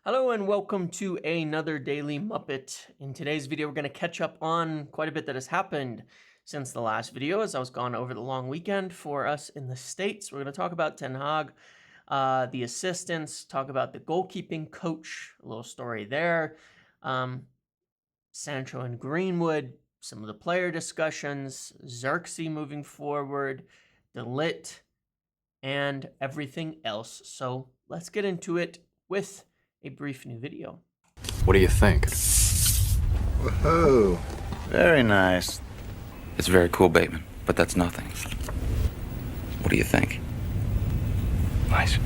Hello and welcome to another Daily Muppet. In today's video, we're going to catch up on quite a bit that has happened since the last video, as I was gone over the long weekend for us in the States. We're going to talk about Ten Hag, the assistants, talk about the goalkeeping coach, a little story there, Sancho and Greenwood, some of the player discussions, Zirkzee moving forward, the Ligt, and everything else. So let's get into it with a brief new video. What do you think? Whoa, very nice. It's very cool, Bateman, but that's nothing. What do you think? Nice.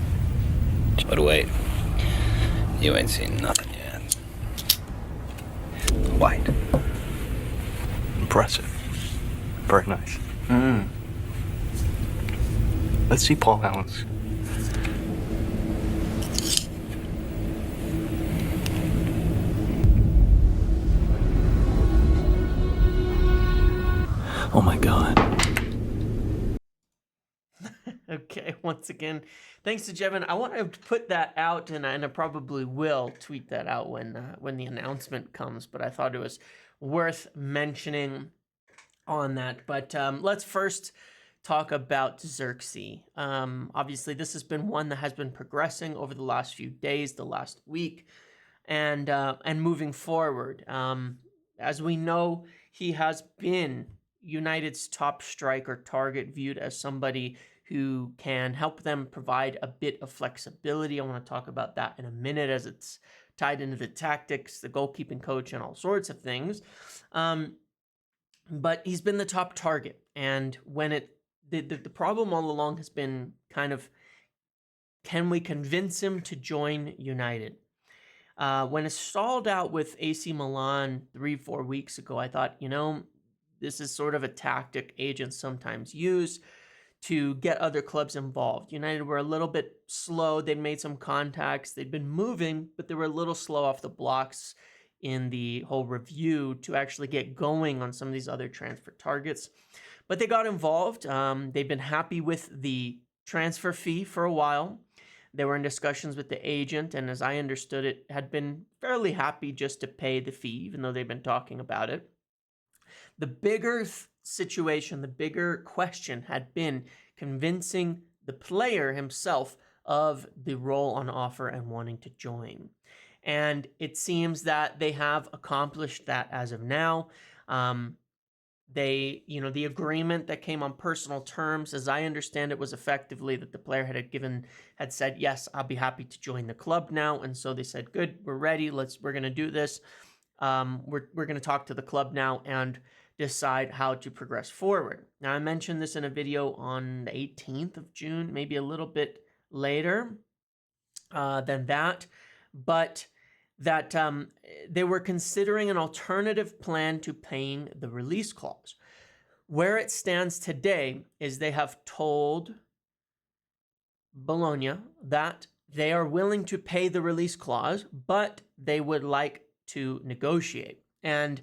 But wait, you ain't seen nothing yet. White. Impressive. Very nice. Let's see Paul Allen's. Oh my God. Okay, once again, thanks to Jevin. I want to put that out, and I probably will tweet that out when the announcement comes, but I thought it was worth mentioning on that. But let's first talk about Zirkzee. Obviously, this has been one that has been progressing over the last few days, the last week, and moving forward. As we know, he has been United's top striker target, viewed as somebody who can help them provide a bit of flexibility. I want to talk about that in a minute, as it's tied into the tactics, the goalkeeping coach, and all sorts of things. But he's been the top target, and when the problem all along has been kind of, can we convince him to join United? When it stalled out with AC Milan 3-4 weeks ago, I thought, this is sort of a tactic agents sometimes use to get other clubs involved. United were a little bit slow. They'd made some contacts. They'd been moving, but they were a little slow off the blocks in the whole review to actually get going on some of these other transfer targets. But they got involved. They've been happy with the transfer fee for a while. They were in discussions with the agent, and as I understood it, had been fairly happy just to pay the fee, even though they've been talking about it. The bigger situation, the bigger question had been convincing the player himself of the role on offer and wanting to join. And it seems that they have accomplished that as of now. The agreement that came on personal terms, as I understand it, was effectively that the player had said, yes, I'll be happy to join the club now. And so they said, good, we're ready. We're going to do this. We're going to talk to the club now and decide how to progress forward. Now, I mentioned this in a video on the 18th of June, maybe a little bit later than that, but that they were considering an alternative plan to paying the release clause. Where it stands today is they have told Bologna that they are willing to pay the release clause, but they would like to negotiate. And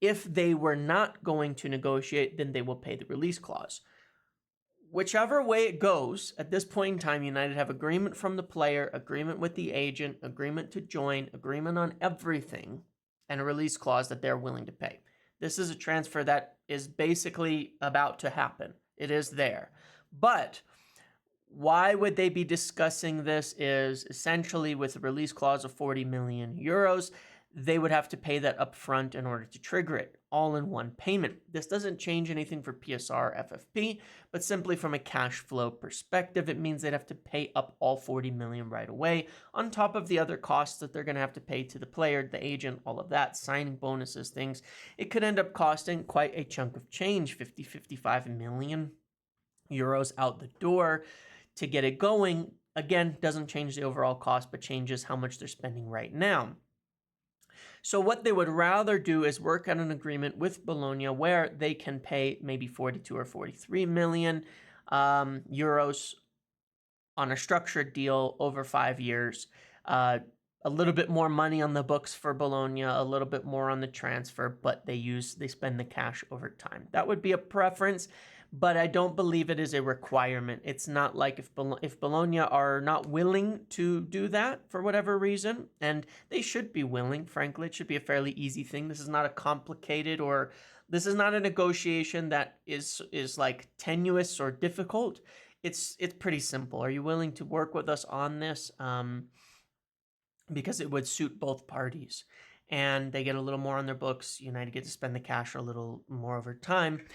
if they were not going to negotiate, then they will pay the release clause. Whichever way it goes, at this point in time, United have agreement from the player, agreement with the agent, agreement to join, agreement on everything, and a release clause that they're willing to pay. This is a transfer that is basically about to happen. It is there. But why would they be discussing this is essentially with a release clause of 40 million euros, they would have to pay that up front in order to trigger it, all in one payment. This doesn't change anything for PSR FFP, but simply from a cash flow perspective, it means they'd have to pay up all 40 million right away, on top of the other costs that they're going to have to pay to the player, the agent, all of that, signing bonuses, things. It could end up costing quite a chunk of change, 55 million euros out the door to get it going. Again, doesn't change the overall cost, but changes how much they're spending right now. So what they would rather do is work out an agreement with Bologna where they can pay maybe 42 or 43 million euros on a structured deal over 5 years. A little bit more money on the books for Bologna, a little bit more on the transfer, but they spend the cash over time. That would be a preference, but I don't believe it is a requirement. It's not like if Bologna are not willing to do that for whatever reason, and they should be willing, frankly, it should be a fairly easy thing. This is not a complicated, or this is not a negotiation that is like tenuous or difficult. It's pretty simple. Are you willing to work with us on this? Because it would suit both parties. And they get a little more on their books. United get to spend the cash a little more over time.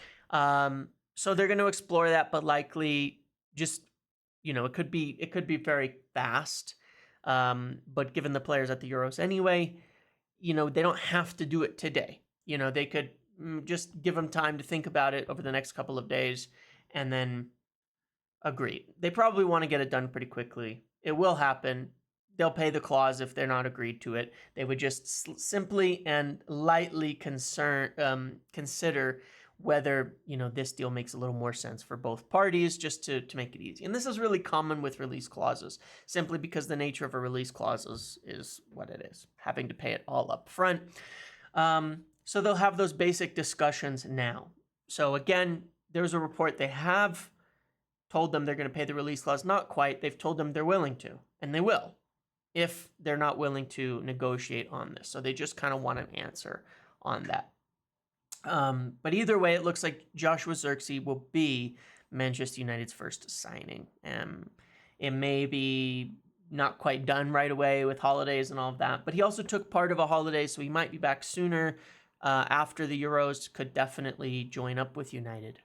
So they're going to explore that, but likely just, it could be very fast. But given the players at the Euros anyway, they don't have to do it today. They could just give them time to think about it over the next couple of days and then agree. They probably want to get it done pretty quickly. It will happen. They'll pay the clause if they're not agreed to it. They would just simply and lightly consider whether, this deal makes a little more sense for both parties, just to make it easy. And this is really common with release clauses, simply because the nature of a release clause is what it is, having to pay it all up front. So they'll have those basic discussions now. So again, there's a report they have told them they're going to pay the release clause. Not quite. They've told them they're willing to, and they will, if they're not willing to negotiate on this. So they just kind of want an answer on that. But either way, it looks like Joshua Zirkzee will be Manchester United's first signing. It may be not quite done right away with holidays and all of that, but he also took part of a holiday, so he might be back sooner after the Euros, could definitely join up with United,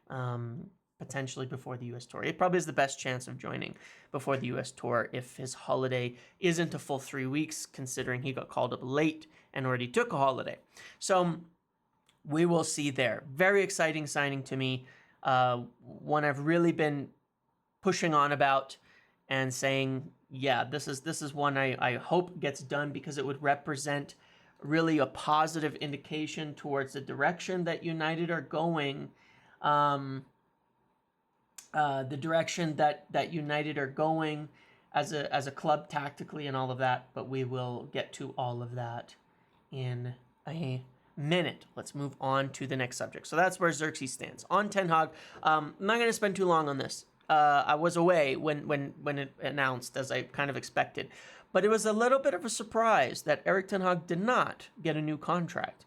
potentially before the U.S. tour. It probably is the best chance of joining before the U.S. tour if his holiday isn't a full 3 weeks, considering he got called up late and already took a holiday. So we will see there. Very exciting signing to me. One I've really been pushing on about and saying, yeah, this is one I hope gets done, because it would represent really a positive indication towards the direction that United are going. The direction that United are going as a club tactically and all of that, but we will get to all of that in a minute. Let's move on to the next subject. So that's where Zirkzee stands. On Ten Hag, I'm not going to spend too long on this. I was away when it announced, as I kind of expected, but it was a little bit of a surprise that Erik Ten Hag did not get a new contract.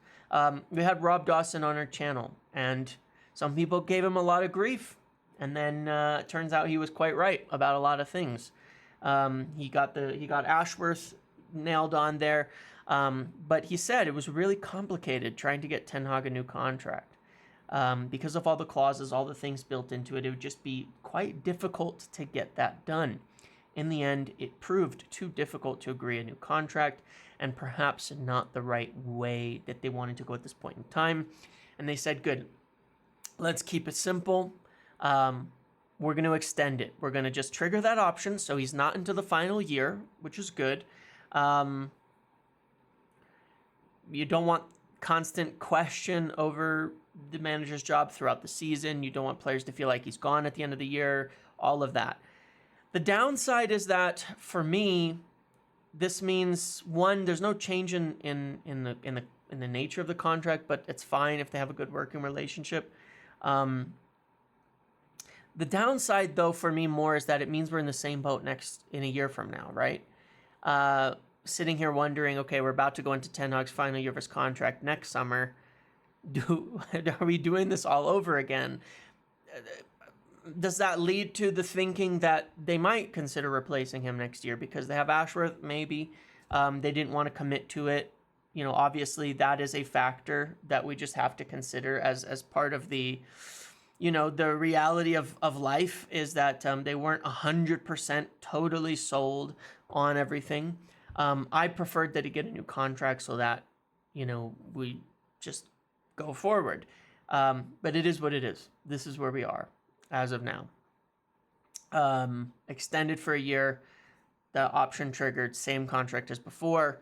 We had Rob Dawson on our channel, and some people gave him a lot of grief. And then it turns out he was quite right about a lot of things. He got Ashworth nailed on there, but he said it was really complicated trying to get Ten Hag a new contract because of all the clauses, all the things built into it. It would just be quite difficult to get that done. In the end, it proved too difficult to agree a new contract, and perhaps not the right way that they wanted to go at this point in time. And they said, good, let's keep it simple. We're going to extend it. We're going to just trigger that option, so he's not into the final year, which is good. You don't want constant question over the manager's job throughout the season. You don't want players to feel like he's gone at the end of the year, all of that. The downside is that, for me, this means, one, there's no change in the nature of the contract, but it's fine if they have a good working relationship. The downside, though, for me more is that it means we're in the same boat in a year from now, right? Sitting here wondering, okay, we're about to go into Ten Hag's final year of his contract next summer. Are we doing this all over again? Does that lead to the thinking that they might consider replacing him next year because they have Ashworth? Maybe. They didn't want to commit to it. Obviously that is a factor that we just have to consider as part of the reality of life, is that they weren't 100% totally sold on everything. I preferred that he get a new contract so that, we just go forward. But it is what it is. This is where we are as of now. Extended for a year, the option triggered, same contract as before.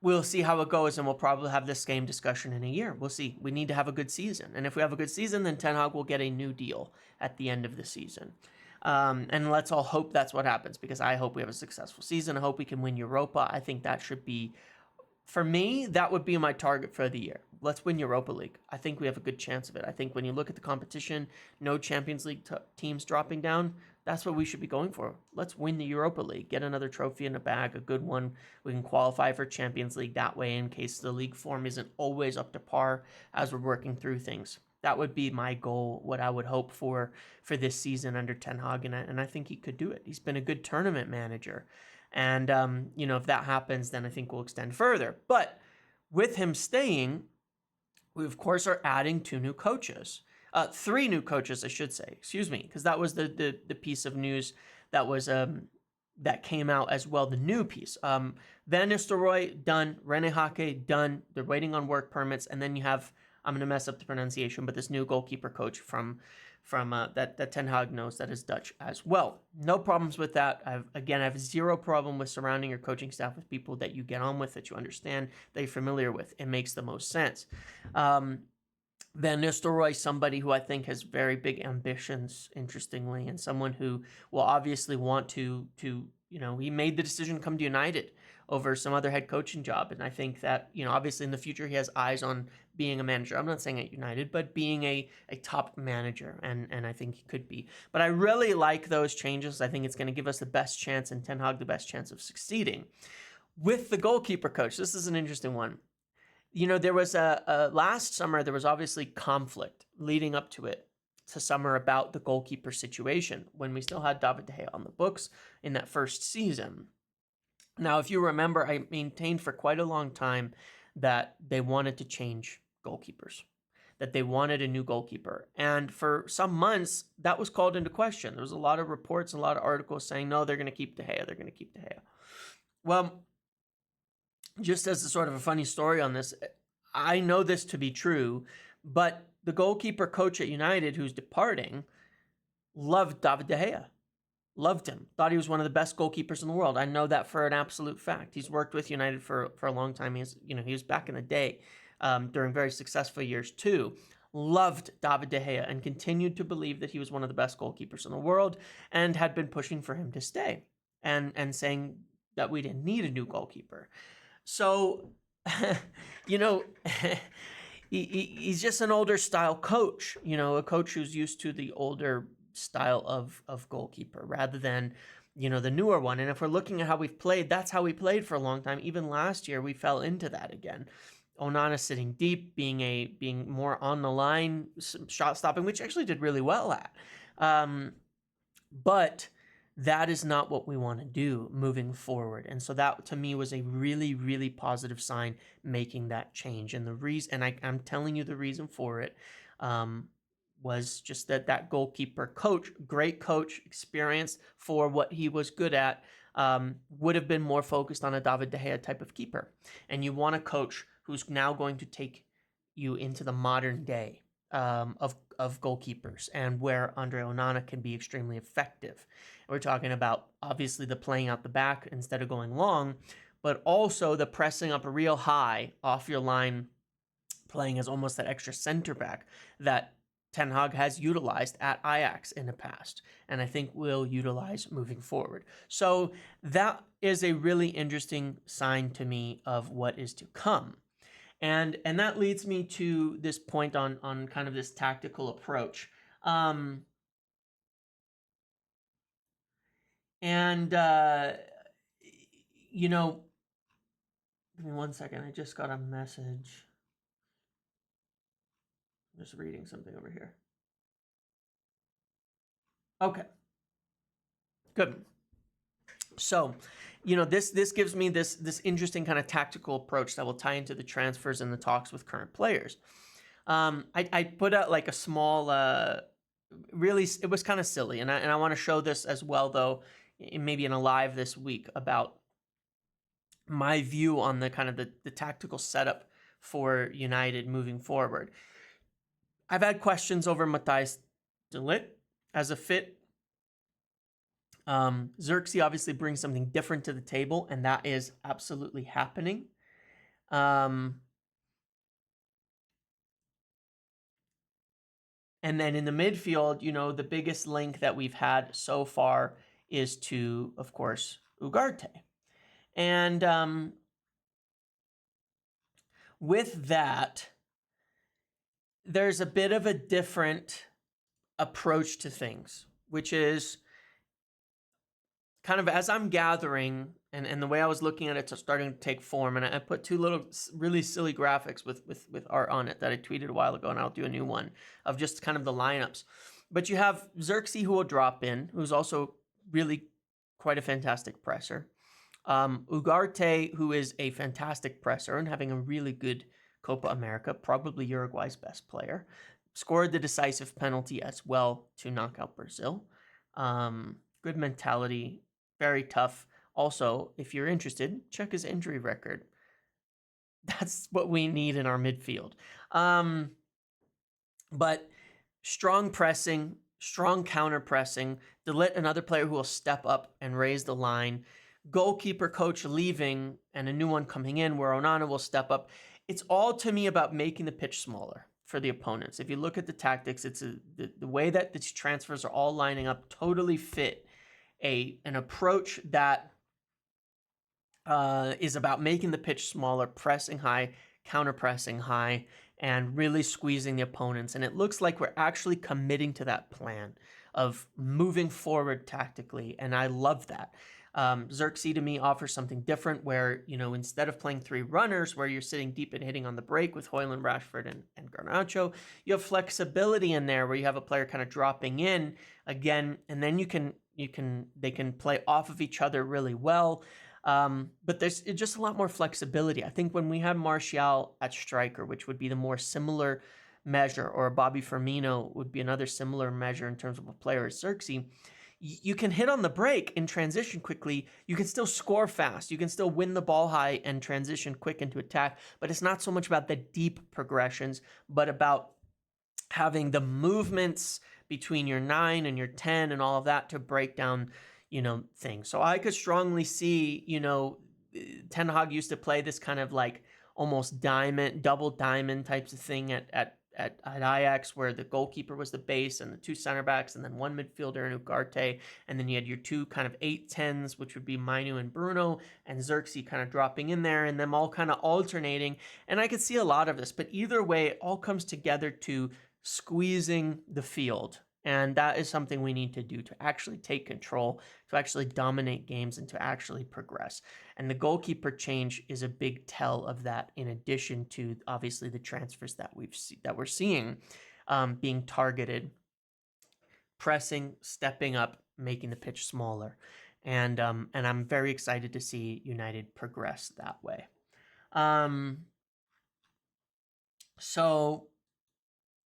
We'll see how it goes, and we'll probably have this game discussion in a year. We'll see. We need to have a good season. And if we have a good season, then Ten Hag will get a new deal at the end of the season. And let's all hope that's what happens, because I hope we have a successful season. I hope we can win Europa. I think that should be for me, that would be my target for the year. Let's win Europa League. I think we have a good chance of it. I think when you look at the competition, no Champions League teams dropping down, that's what we should be going for. Let's win the Europa League, get another trophy in the bag, a good one. We can qualify for Champions League that way in case the league form isn't always up to par as we're working through things. That would be my goal, what I would hope for this season under Ten Hag, and I think he could do it. He's been a good tournament manager. And, if that happens, then I think we'll extend further. But with him staying, we, of course, are adding 2 new coaches. 3 new coaches, I should say. Excuse me, because that was the piece of news that was that came out as well, the new piece. Van Nistelrooy, done. Rene Hake, done. They're waiting on work permits. And then you have, I'm going to mess up the pronunciation, but this new goalkeeper coach from that Ten Hag knows that is Dutch as well. No problems with that. I have zero problem with surrounding your coaching staff with people that you get on with, that you understand, that you're familiar with. It makes the most sense. Van Nistelrooy, somebody who I think has very big ambitions, interestingly, and someone who will obviously want to he made the decision to come to United over some other head coaching job. And I think that, obviously in the future, he has eyes on being a manager. I'm not saying at United, but being a top manager. And I think he could be. But I really like those changes. I think it's going to give us the best chance, and Ten Hag the best chance of succeeding. With the goalkeeper coach, this is an interesting one. There was last summer, there was obviously conflict leading up to it, to summer, about the goalkeeper situation when we still had David De Gea on the books in that first season. Now, if you remember, I maintained for quite a long time that they wanted to change goalkeepers, that they wanted a new goalkeeper. And for some months, that was called into question. There was a lot of reports, a lot of articles saying, no, they're going to keep De Gea, they're going to keep De Gea. Well, just as a sort of a funny story on this, I know this to be true, but the goalkeeper coach at United who's departing loved David De Gea. Loved him. Thought he was one of the best goalkeepers in the world. I know that for an absolute fact. He's worked with United for a long time. He was back in the day during very successful years too. Loved David De Gea and continued to believe that he was one of the best goalkeepers in the world, and had been pushing for him to stay and saying that we didn't need a new goalkeeper. So, he's just an older style coach, a coach who's used to the older style of goalkeeper rather than, the newer one. And if we're looking at how we've played, that's how we played for a long time. Even last year, we fell into that again. Onana sitting deep, being more on the line, shot stopping, which actually did really well at. But that is not what we want to do moving forward. And so that, to me, was a really, really positive sign, making that change. And the reason, and I'm telling you the reason for it, was just that goalkeeper coach, great coach, experienced for what he was good at, would have been more focused on a David De Gea type of keeper. And you want a coach who's now going to take you into the modern day of goalkeepers, and where Andre Onana can be extremely effective. We're talking about, obviously, the playing out the back instead of going long, but also the pressing up real high off your line, playing as almost that extra center back that Ten Hag has utilized at Ajax in the past, and I think will utilize moving forward. So that is a really interesting sign to me of what is to come. And that leads me to this point on kind of this tactical approach. Give me 1 second. I just got a message. I'm just reading something over here. Okay. Good. So, this gives me this interesting kind of tactical approach that will tie into the transfers and the talks with current players. I put out like a small, really, it was kind of silly, and I want to show this as well, though, maybe in a live this week, about my view on the kind of the tactical setup for United moving forward. I've had questions over Matthijs de Ligt as a fit. Zirkzee obviously brings something different to the table, and that is absolutely happening. And then in the midfield, the biggest link that we've had so far is to, of course, Ugarte. And with that, there's a bit of a different approach to things, which is kind of as I'm gathering and the way I was looking at it's starting to take form. And I put two little really silly graphics with art on it that I tweeted a while ago, and I'll do a new one of just kind of the lineups. But you have Zirkzee, who will drop in, who's also really quite a fantastic presser. Ugarte, who is a fantastic presser and having a really good Copa America, probably Uruguay's best player. Scored the decisive penalty as well to knock out Brazil. Good mentality, very tough. Also, if you're interested, check his injury record. That's what we need in our midfield. But strong pressing, strong counter pressing. Ligt, another player who will step up and raise the line. Goalkeeper coach leaving and a new one coming in where Onana will step up. It's all to me about making the pitch smaller for the opponents. If you look at the tactics, it's the way that these transfers are all lining up totally fit an approach that is about making the pitch smaller, pressing high, counter-pressing high, and really squeezing the opponents. And it looks like we're actually committing to that plan of moving forward tactically, and I love that. Zirkzee to me offers something different where, instead of playing three runners where you're sitting deep and hitting on the break with Højlund, Rashford, and Garnacho, you have flexibility in there where you have a player kind of dropping in again, and then they can play off of each other really well. But there's just a lot more flexibility. I think when we have Martial at striker, which would be the more similar measure, or Bobby Firmino would be another similar measure in terms of a player as Zirkzee, you can hit on the break in transition quickly. You can still score fast. You can still win the ball high and transition quick into attack. But it's not so much about the deep progressions, but about having the movements between your 9 and your 10 and all of that to break down, things. So I could strongly see, Ten Hag used to play this kind of like almost double diamond types of thing at Ajax, where the goalkeeper was the base and the two center backs and then one midfielder and Ugarte, and then you had your two kind of 8-10s, which would be Mainu and Bruno, and Zirkzee kind of dropping in there and them all kind of alternating. And I could see a lot of this, but either way, it all comes together to squeezing the field. And that is something we need to do to actually take control, to actually dominate games, and to actually progress. And the goalkeeper change is a big tell of that, in addition to obviously the transfers that we're seeing being targeted, pressing, stepping up, making the pitch smaller. And I'm very excited to see United progress that way. So,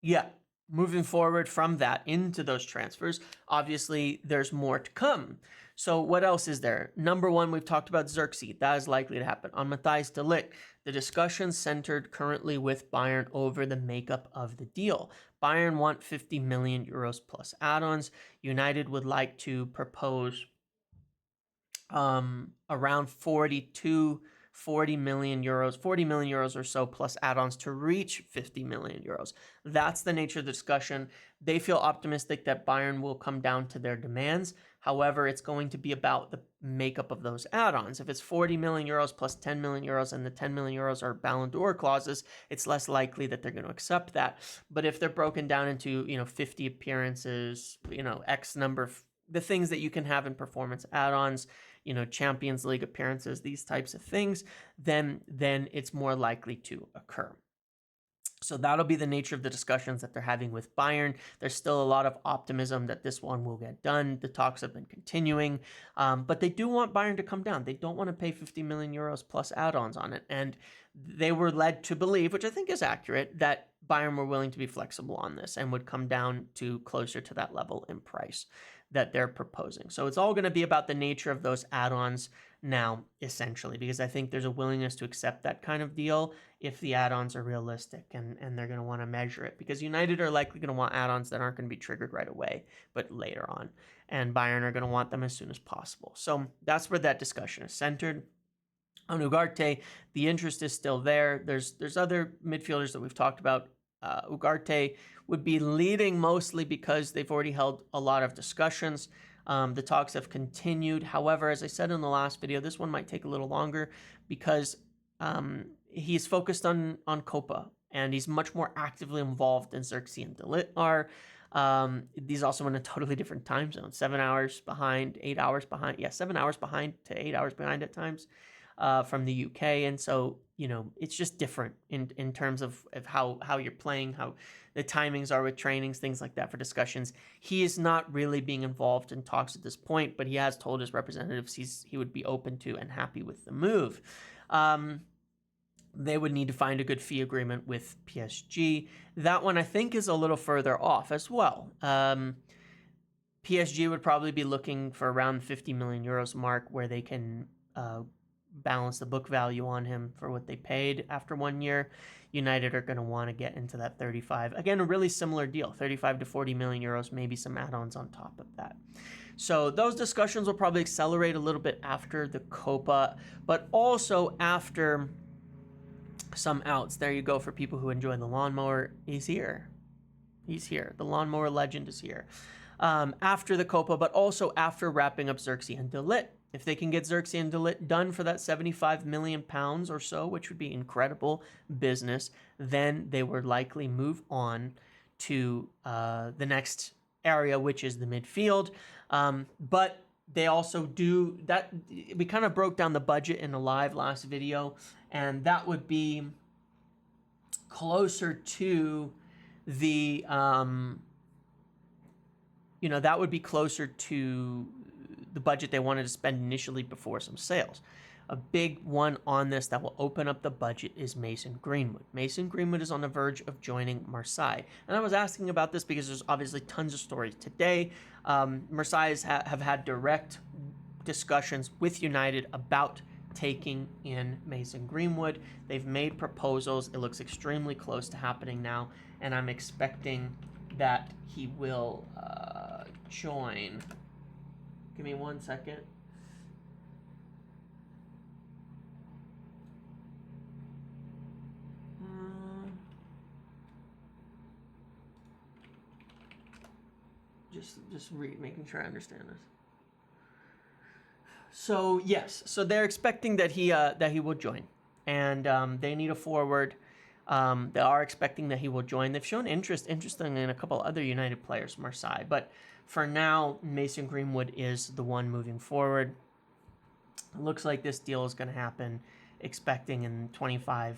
yeah. Moving forward from that into those transfers, obviously there's more to come. So what else is there? Number one, we've talked about Zirkzee. That is likely to happen. On Matthijs de Ligt, the discussion centered currently with Bayern over the makeup of the deal. Bayern want 50 million euros plus add-ons. United would like to propose around 40 million euros or so plus add-ons to reach 50 million euros. That's the nature of the discussion. They feel optimistic that Bayern will come down to their demands. However, it's going to be about the makeup of those add-ons. If it's 40 million euros plus 10 million euros and the 10 million euros are Ballon d'Or clauses, it's less likely that they're going to accept that. But if they're broken down into, 50 appearances, X number of the things that you can have in performance add-ons, Champions League appearances, these types of things, then it's more likely to occur. So that'll be the nature of the discussions that they're having with Bayern. There's still a lot of optimism that this one will get done. The talks have been continuing, but they do want Bayern to come down. They don't want to pay 50 million euros plus add-ons on it. And they were led to believe, which I think is accurate, that Bayern were willing to be flexible on this and would come down to closer to that level in price that they're proposing. So it's all going to be about the nature of those add-ons now, essentially, because I think there's a willingness to accept that kind of deal if the add-ons are realistic and they're going to want to measure it, because United are likely going to want add-ons that aren't going to be triggered right away, but later on, and Bayern are going to want them as soon as possible. So that's where that discussion is centered. On Ugarte, the interest is still there. There's other midfielders that we've talked about. Ugarte would be leading mostly because they've already held a lot of discussions. The talks have continued. However, as I said in the last video, this one might take a little longer because he's focused on Copa, and he's much more actively involved than Zirkzee and Ligt are. These also in a totally different time zone, 7 hours behind, 8 hours behind. Yeah, 7 hours behind to 8 hours behind at times from the UK. And so, it's just different in terms of how you're playing, how the timings are with trainings, things like that for discussions. He is not really being involved in talks at this point, but he has told his representatives he would be open to and happy with the move. They would need to find a good fee agreement with PSG. That one I think is a little further off as well. PSG would probably be looking for around 50 million euros mark, where they can balance the book value on him for what they paid after 1 year. United are going to want to get into that 35. Again, a really similar deal, 35 to 40 million euros, maybe some add-ons on top of that. So those discussions will probably accelerate a little bit after the Copa, but also after some outs. There you go for people who enjoy the lawnmower. He's here. The lawnmower legend is here. After the Copa, but also after wrapping up Zirkzee and Ligt. If they can get Zirkzee and Ligt done for that 75 million pounds or so, which would be incredible business, then they would likely move on to the next area, which is the midfield. But they also do that. We kind of broke down the budget in a live last video, and that would be closer to the, that would be closer to the budget they wanted to spend initially before some sales. A big one on this that will open up the budget is Mason Greenwood. Mason Greenwood is on the verge of joining Marseille. And I was asking about this because there's obviously tons of stories today. Marseille have had direct discussions with United about taking in Mason Greenwood. They've made proposals. It looks extremely close to happening now. And I'm expecting that he will join. Give me 1 second. Just making sure I understand this. So yes, so they're expecting that he will join, and they need a forward. They are expecting that he will join. They've shown interest in a couple other United players, Marseille, but for now, Mason Greenwood is the one moving forward. It looks like this deal is going to happen, expecting in 25,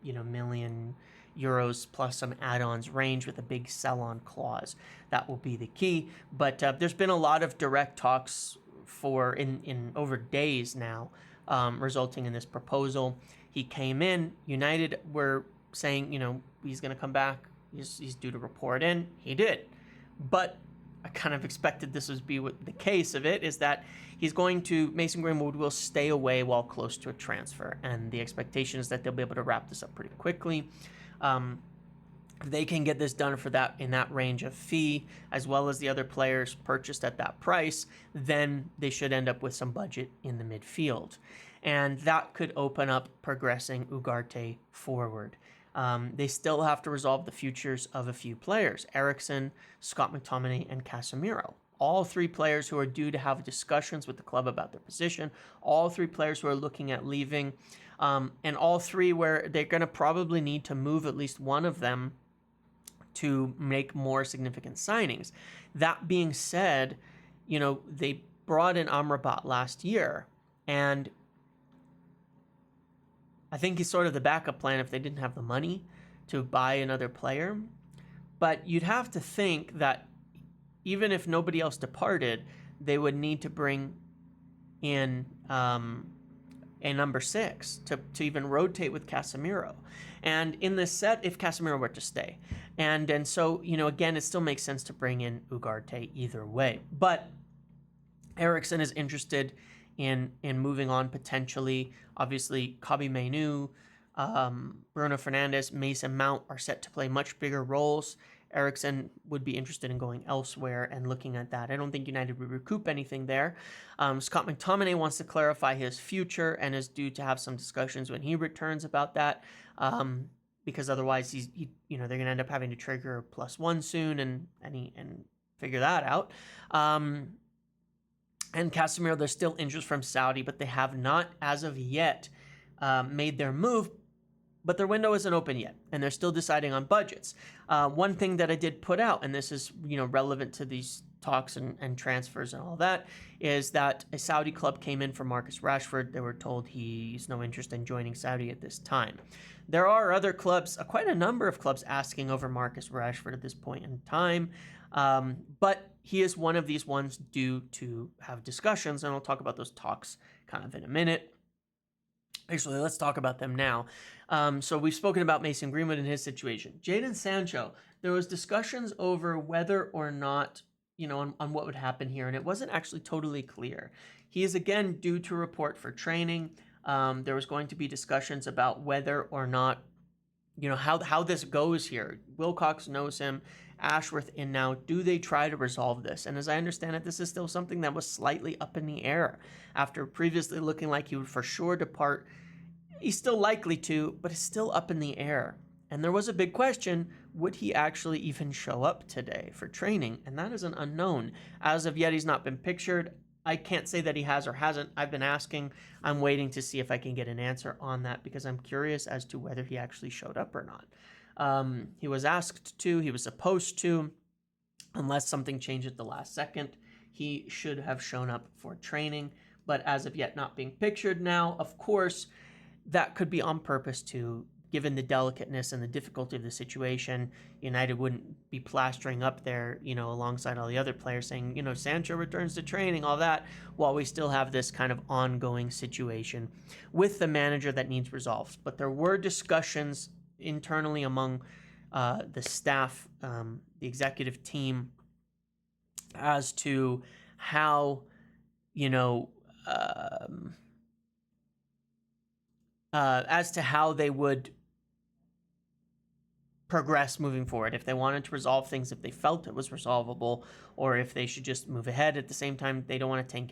million euros plus some add-ons range with a big sell-on clause. That will be the key. But there's been a lot of direct talks in over days now, resulting in this proposal. He came in. United were saying, he's going to come back. He's due to report in. He did, but I kind of expected this would be what the case of it is that Mason Greenwood will stay away while close to a transfer. And the expectation is that they'll be able to wrap this up pretty quickly. If they can get this done for that in that range of fee, as well as the other players purchased at that price, then they should end up with some budget in the midfield. And that could open up progressing Ugarte forward. They still have to resolve the futures of a few players: Eriksen, Scott McTominay, and Casemiro. All three players who are due to have discussions with the club about their position. All three players who are looking at leaving. And all three where they're going to probably need to move at least one of them to make more significant signings. That being said, they brought in Amrabat last year, and I think he's sort of the backup plan if they didn't have the money to buy another player. But you'd have to think that even if nobody else departed, they would need to bring in a number 6 to even rotate with Casemiro. And in this set, if Casemiro were to stay. And so, again, it still makes sense to bring in Ugarte either way. But Eriksen is interested in moving on potentially. Obviously, Kobbie Mainoo, Bruno Fernandes, Mason Mount are set to play much bigger roles. Eriksen would be interested in going elsewhere and looking at that. I don't think United would recoup anything there. Scott McTominay wants to clarify his future and is due to have some discussions when he returns about that, because otherwise they're going to end up having to trigger +1 soon and figure that out. And Casemiro, there's still interest from Saudi, but they have not, as of yet, made their move. but their window isn't open yet, and they're still deciding on budgets. One thing that I did put out, and this is relevant to these talks and transfers and all that, is that a Saudi club came in for Marcus Rashford. They were told he's no interest in joining Saudi at this time. There are other clubs, quite a number of clubs, asking over Marcus Rashford at this point in time, but he is one of these ones due to have discussions, and I'll talk about those talks kind of in a minute. Actually, let's talk about them now. So we've spoken about Mason Greenwood and his situation. Jadon Sancho, there was discussions over whether or not, on what would happen here, and it wasn't actually totally clear. He is again due to report for training. There was going to be discussions about whether or not, how this goes here. Wilcox knows him, Ashworth in now. Do they try to resolve this? And as I understand it, this is still something that was slightly up in the air. After previously looking like he would for sure depart, he's still likely to, but it's still up in the air. And there was a big question, would he actually even show up today for training? And that is an unknown. As of yet, he's not been pictured. I can't say that he has or hasn't. I've been asking. I'm waiting to see if I can get an answer on that because I'm curious as to whether he actually showed up or not. He was asked to, he was supposed to, unless something changed at the last second. He should have shown up for training, but as of yet not being pictured. Now, of course, that could be on purpose too. Given the delicateness and the difficulty of the situation, United wouldn't be plastering up there, alongside all the other players saying, Sancho returns to training, all that, while we still have this kind of ongoing situation with the manager that needs resolved. But there were discussions internally among the staff, the executive team, as to how, as to how they would progress moving forward, if they wanted to resolve things, if they felt it was resolvable, or if they should just move ahead. At the same time, they don't want to tank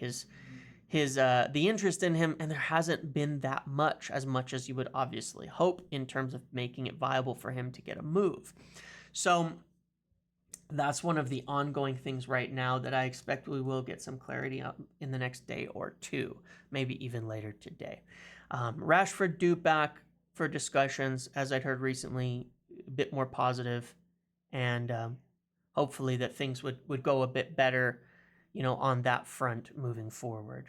the interest in him, and there hasn't been that much as you would obviously hope in terms of making it viable for him to get a move. So that's one of the ongoing things right now that I expect we will get some clarity on in the next day or two, maybe even later today. Rashford due back for discussions, as I'd heard recently, a bit more positive, and hopefully that things would go a bit better, on that front moving forward.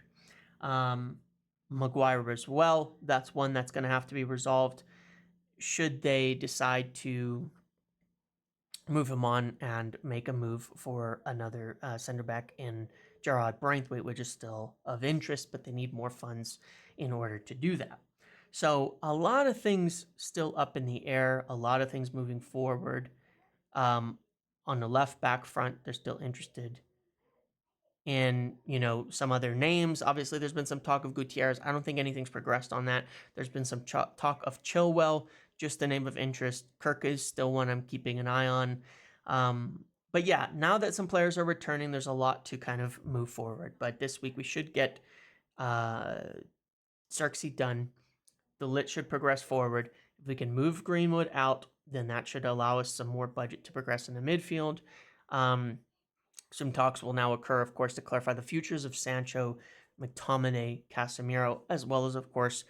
Maguire as well, that's one that's going to have to be resolved should they decide to move him on and make a move for another center back in Gerard Braithwaite, which is still of interest, but they need more funds in order to do that. So a lot of things still up in the air, a lot of things moving forward. On the left back front, they're still interested in, some other names. Obviously, there's been some talk of Gutierrez. I don't think anything's progressed on that. There's been some talk of Chilwell, just the name of interest. Kirk is still one I'm keeping an eye on. But yeah, now that some players are returning, there's a lot to kind of move forward. But this week we should get Zirkzee done. The Ligt should progress forward. If we can move Greenwood out, then that should allow us some more budget to progress in the midfield. Some talks will now occur, of course, to clarify the futures of Sancho, McTominay, Casemiro, as well as, of course,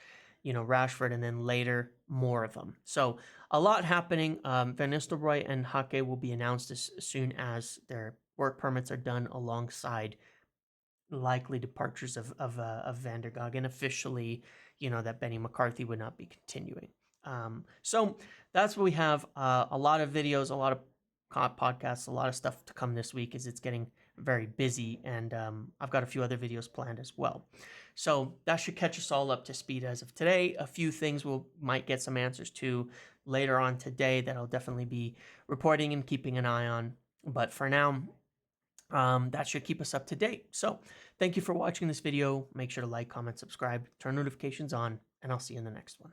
Rashford, and then later more of them. So a lot happening. Van Nistelrooy and Hake will be announced as soon as their work permits are done, alongside likely departures of Van der Gogh, and officially, that Benny McCarthy would not be continuing. So that's what we have. A lot of videos, a lot of podcasts, a lot of stuff to come this week as it's getting very busy, and I've got a few other videos planned as well. So that should catch us all up to speed as of today. A few things might get some answers to later on today that I'll definitely be reporting and keeping an eye on. But for now, that should keep us up to date. So thank you for watching this video. Make sure to like, comment, subscribe, turn notifications on, and I'll see you in the next one.